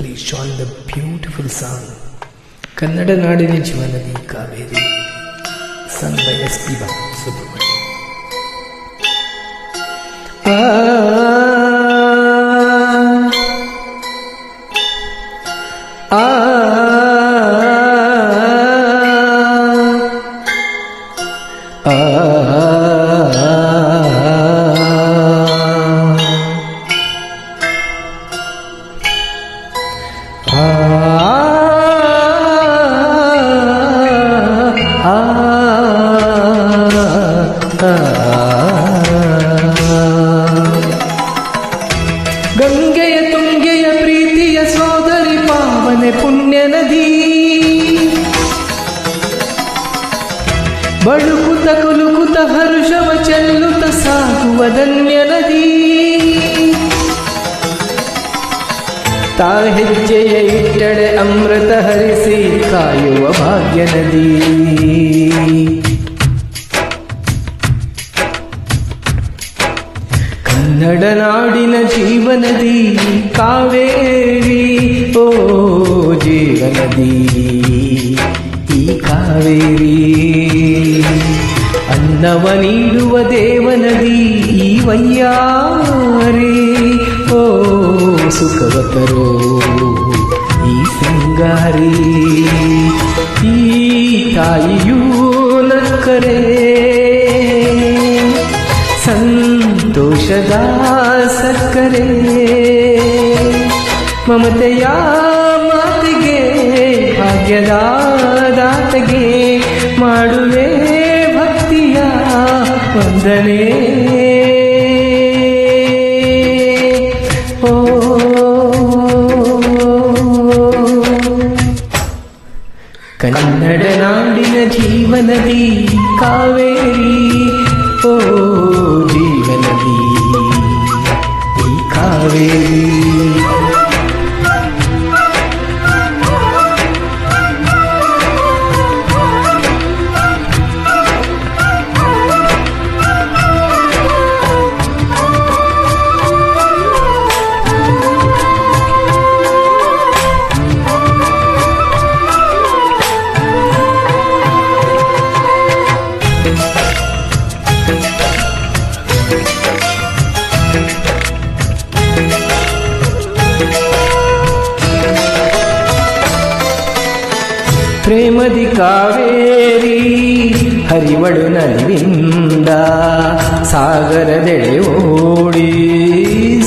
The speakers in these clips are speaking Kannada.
please join the beautiful song Kannada ನಾಡಿನ ಜೀವನದಿ Kaveri sung by S.P. Subramanian. ಗಂಗೆಯ ತುಂಗೆಯ ಪ್ರೀತಿಯ ಸೋದರಿ ಪಾವನೆ ಪುಣ್ಯ ನದಿ ಬಳುಕುತ ಕುಲುಕುತ ಹರುಷವ ಚೆಲ್ಲುತ್ತ ಸಾಗುವ ಧನ್ಯ ನದಿ ತಾ ಹೆಜ್ಜೆಯ ಇಟ್ಟಡೆ ಅಮೃತ ಹರಿಸಿ ಕಾಯುವ ಭಾಗ್ಯ ನದಿ ಕನ್ನಡ ನಾಡಿನ ಜೀವನದಿ ಕಾವೇರಿ ಓ ಜೀವನದಿ ಈ ಕಾವೇರಿ ಅನ್ನವ ನೀಡುವ ದೇವನದಿ ಈ ವಯ್ಯಾರಿ ಓ ಸುಖವತರೋ ಈ ಸಿಂಗಾರಿ ಈ ತಾಯಿಯೂ ನಕ್ಕರೆ ಸಂತೋಷದ ಸಕ್ಕರೆ ಮಮತೆಯ ಮಾತಿಗೆ ಭಾಗ್ಯದ ದಾತಗೆ ಮಾಡುವೆ ಭಕ್ತಿಯ ವಂದನೆ ಓ ಕನ್ನಡ ನಾಡಿನ ಜೀವನದಿ ಕಾವೇರಿ ಓ ಜೀವನದಿ ಈ ಕಾವೇರಿ ಪ್ರೇಮದಿ ಕಾವೇರಿ ಹರಿವಳು ನಲಿವಿಂದ ಸಾಗರದೆಡೆ ಓಡಿ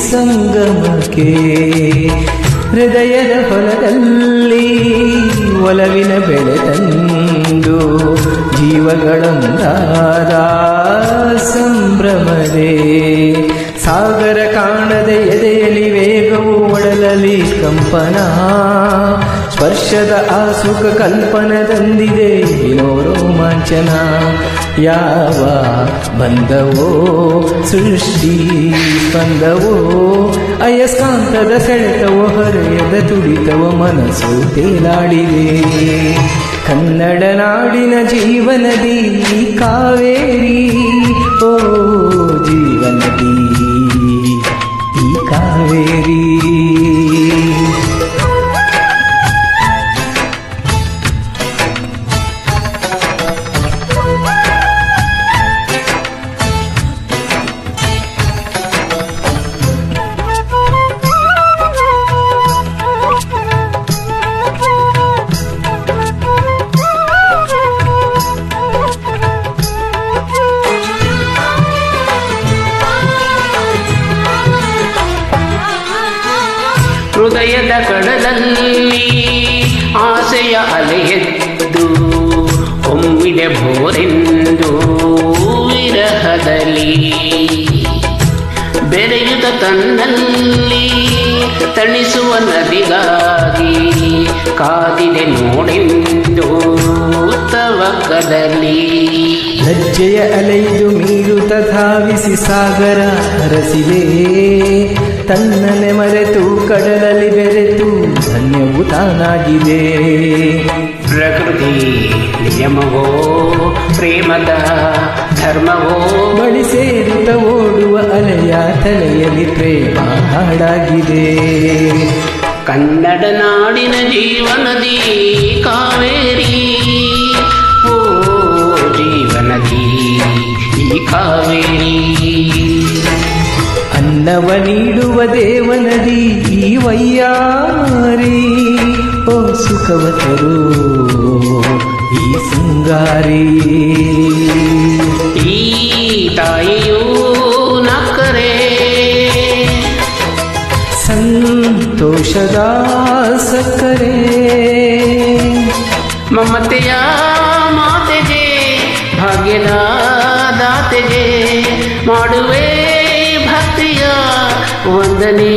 ಸಂಗಮಕ್ಕೆ ಹೃದಯದ ಹೊಲದಲ್ಲಿ ಒಲವಿನ ಬೆಳೆ ತಂದು ಜೀವಗಳೊಂದಾದ ಸಂಭ್ರಮದೇ ಸಾಗರ ಕಾಣದ ಎದೆಯಲಿ ವೇಗವು ಒಡಲಲಿ ಕಂಪನ ಸ್ಪರ್ಶದ ಆ ಸುಖ ಕಲ್ಪನದಂದಿದೆ ಏನೋ ರೋಮಾಂಚನ ಯಾವ ಬಂದವೋ ಸೃಷ್ಟಿ ಸ್ಪಂದವೋ ಅಯಸ್ಕಾಂತದ ಸೆಳೆತವೋ ಹರೆಯದ ತುಡಿತವೋ ಮನಸ್ಸು ತೇಲಾಡಿದೆ ಕನ್ನಡ ನಾಡಿನ ಜೀವನದಿ ಕಾವೇರಿ ಓ ಜೀವನದಿ ಈ ಕಾವೇರಿ ಹೃದಯದ ಕಡಲಲ್ಲಿ ಆಸೆಯ ಅಲೆಯೆದ್ದು ಒಮ್ಮಿದೆ ಭೋರೆಂದು ವಿರಹದಲ್ಲಿ ಬೆರೆಯುತ್ತ ತನ್ನಲ್ಲಿ ತಣಿಸುವ ನದಿಗಾಗಿ ಕಾದಿದೆ ನೋಡೆಂದು ತವಕದಲ್ಲಿ ಲಜ್ಜೆಯ ಅಲೆಯು ಮೀರುತ್ತ ಧಾವಿಸಿ ಸಾಗರ ಹರಸಿದೆ ತನ್ನನೆ ಮರೆತು ಕಡಲಲ್ಲಿ ಬೆರೆತು ಧನ್ಯವು ತಾನಾಗಿದೆ ಪ್ರಕೃತಿ ನಿಯಮವೋ ಪ್ರೇಮದ ಧರ್ಮವೋ ಬಳಿ ಸೇರುತ್ತ ಓಡುವ ಅಲೆಯ ತಲೆಯಲ್ಲಿ ಪ್ರೇಮ ಹಾಡಾಗಿದೆ ಕನ್ನಡ ನಾಡಿನ ಜೀವನದಿ ಕಾವೇರಿ, ಓ ಜೀವನದಿ ಈ ಕಾವೇರಿ. ಅನ್ನವ ನೀಡುವ ದೇವನದಿ ಈ ವಯ್ಯಾರಿ, ಓ ಸುಖವ ತರು ಈ ಸಿಂಗಾರಿ. ಈ ತಾಯಿಯೂ ನಕ್ಕರೆ ಸಂತೋಷದ ಸಕ್ಕರೆ, ಮಮತೆಯ ಮಾತೆಗೆ ಭಾಗ್ಯದ ದಾತೆಗೆ ಮಾಡುವೆ ಭಕ್ತಿಯ ವಂದನೆ.